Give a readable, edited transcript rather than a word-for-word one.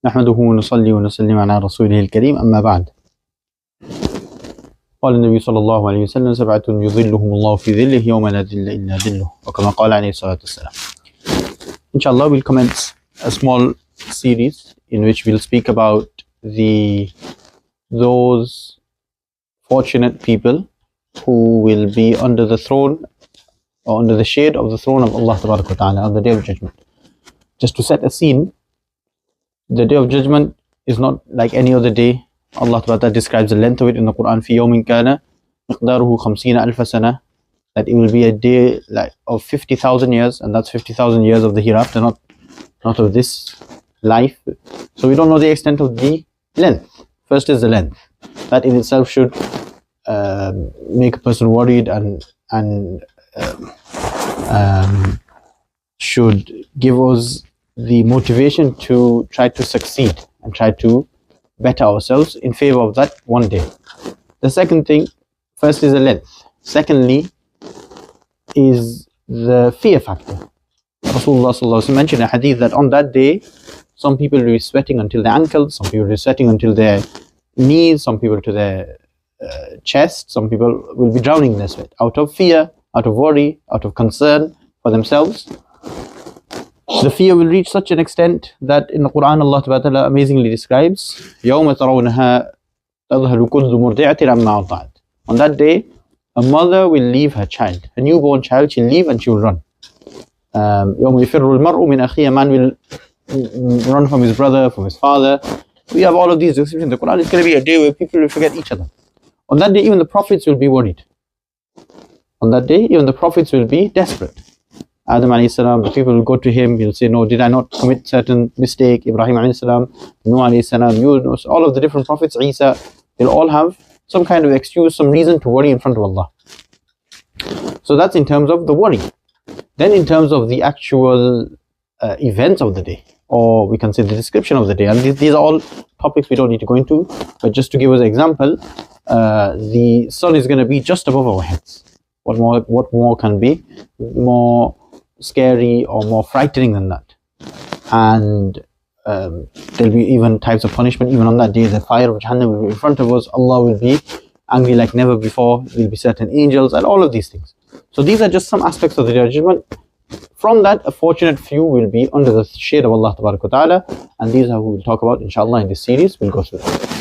نحمده ونصلي ونسلم على رسوله الكريم أما بعد. قال النبي صلى الله عليه وسلم سبعة يظلهم الله في ظله يوم لا ظل إلا ظله وكما قال عليه الصلاة والسلام. Inshallah, we'll commence a small series in which we'll speak about those fortunate people who will be under the throne or under the shade of the throne of Allah Ta'ala on the Day of Judgment. Just to set a scene, the Day of Judgment is not like any other day. Allah Ta'ala describes the length of it in the Quran, في يوم كان مقداره 50,000 سنة, that it will be a day like of 50,000 years, and that's 50,000 years of the hereafter, not of this life. So we don't know the extent of the length. First is the length. That in itself should make a person worried and should give us the motivation to try to succeed and try to better ourselves in favor of that one day. The second thing, first is the length. Secondly is the fear factor. Rasulullah sallallahu alaihi wasallam mentioned in a hadith that on that day, some people will be sweating until their ankles, some people will be sweating until their knees, some people to their chest, some people will be drowning in their sweat out of fear, out of worry, out of concern for themselves. The fear will reach such an extent that in the Quran Allah Ta'ala amazingly describes يَوْمَ تَرَوْنَهَا تَظْهَرُ كُلُّ مُرْضِعَةٍ عَمَّا أَرْضَعَتْ. On that day, a mother will leave her child, a newborn child, she'll leave and she'll run. يَوْمَ يَفِرُّ الْمَرْءُ مِنْ أَخِيهِ. A man will run from his brother, from his father. We have all of these descriptions in the Quran. It's going to be a day where people will forget each other. On that day, even the prophets will be worried. On that day, even the prophets will be desperate. Adam alayhi salam, the people will go to him, he'll say, no, did I not commit certain mistake? Ibrahim alayhi salam, Nuh alayhi salam, Yunus, all of the different prophets, Isa, they'll all have some kind of excuse, some reason to worry in front of Allah. So that's in terms of the worry. Then in terms of the actual events of the day, or we can say the description of the day, and these are all topics we don't need to go into, but just to give us an example, the sun is going to be just above our heads. What more can be more scary or more frightening than that? And there'll be even types of punishment even on that day. The fire of Jahannam will be in front of us. Allah will be angry like never before. There will be certain angels and all of these things. So these are just some aspects of the Day of Judgment. From that, a fortunate few will be under the shade of Allah Ta'ala, and these are who we'll talk about inshallah in this series. We'll go through that.